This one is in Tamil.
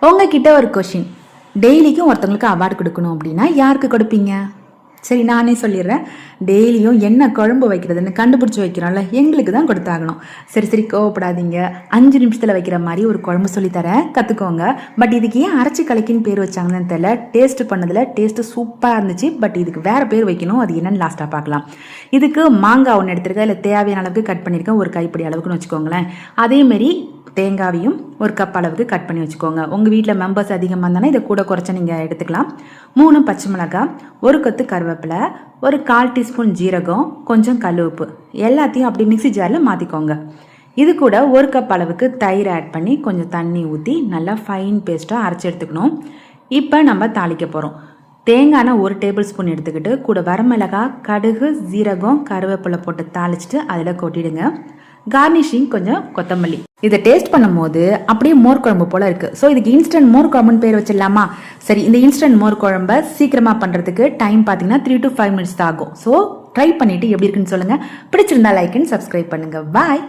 உங்ககிட்ட ஒரு கொஷின், டெய்லிக்கும் ஒருத்தவங்களுக்கு அவார்டு கொடுக்கணும் அப்படின்னா யாருக்கு கொடுப்பீங்க? சரி, நானே சொல்லிடுறேன். டெய்லியும் என்ன குழம்பு வைக்கிறதுன்னு கண்டுபிடிச்சி வைக்கிறோம்ல, எங்களுக்கு தான் கொடுத்தாகணும். சரி கோவப்படாதீங்க. 5 நிமிஷத்தில் வைக்கிற மாதிரி ஒரு குழம்பு சொல்லித்தரேன், கற்றுக்கோங்க. பட் இதுக்கு ஏன் அரைச்சி கலக்கின்னு பேர் வச்சாங்கன்னு தெரியல. டேஸ்ட் பண்ணதில் டேஸ்ட்டு சூப்பராக இருந்துச்சு. பட் இதுக்கு வேறு பேர் வைக்கணும், அது என்னன்னு லாஸ்ட்டாக பார்க்கலாம். இதுக்கு மாங்காய் ஒன்று எடுத்துருக்கேன், இல்லை தேவையான அளவுக்கு கட் பண்ணியிருக்கேன், ஒரு கைப்பிடி அளவுக்குன்னு வச்சுக்கோங்களேன். அதேமாரி தேங்காவையும் ஒரு கப் அளவுக்கு கட் பண்ணி வச்சுக்கோங்க. உங்கள் வீட்டில் மெம்பர்ஸ் அதிகமாக இருந்தானே இதை கூட குறைச்சா நீங்கள் எடுத்துக்கலாம். 3 பச்சை மிளகாய், ஒரு கொத்து கருவேப்பிலை, ஒரு 1/4 டீஸ்பூன் ஜீரகம், கொஞ்சம் கல் உப்பு, எல்லாத்தையும் அப்படி மிக்ஸி ஜாரில் மாற்றிக்கோங்க. இது கூட ஒரு கப் அளவுக்கு தயிர் ஆட் பண்ணி கொஞ்சம் தண்ணி ஊற்றி நல்லா ஃபைன் பேஸ்ட்டாக அரைச்சி எடுத்துக்கணும். இப்போ நம்ம தாளிக்க போகிறோம். தேங்காய் 1 டேபிள் ஸ்பூன் எடுத்துக்கிட்டு கூட வரமிளகாய், கடுகு, ஜீரகம், கருவேப்பிலை போட்டு தாளிச்சிட்டு அதில் கொட்டிடுங்க. கார்னிஷிங் கொஞ்சம் கொத்தமல்லி. இதை டேஸ்ட் பண்ணும்போது அப்படியே மோர் குழம்பு போல இருக்கு. ஸோ இதுக்கு இன்ஸ்டன்ட் மோர் குழம்புன்னு பேர் வச்சிடலாமா? சரி, இந்த இன்ஸ்டன்ட் மோர் குழம்ப சீக்கிரமா பண்றதுக்கு டைம் பார்த்தீங்கன்னா 3 to 5 minutes தான் ஆகும். ஸோ ட்ரை பண்ணிட்டு எப்படி இருக்குன்னு சொல்லுங்க. பிடிச்சிருந்தா லைக் அண்ட் சப்ஸ்கிரைப் பண்ணுங்க. பாய்.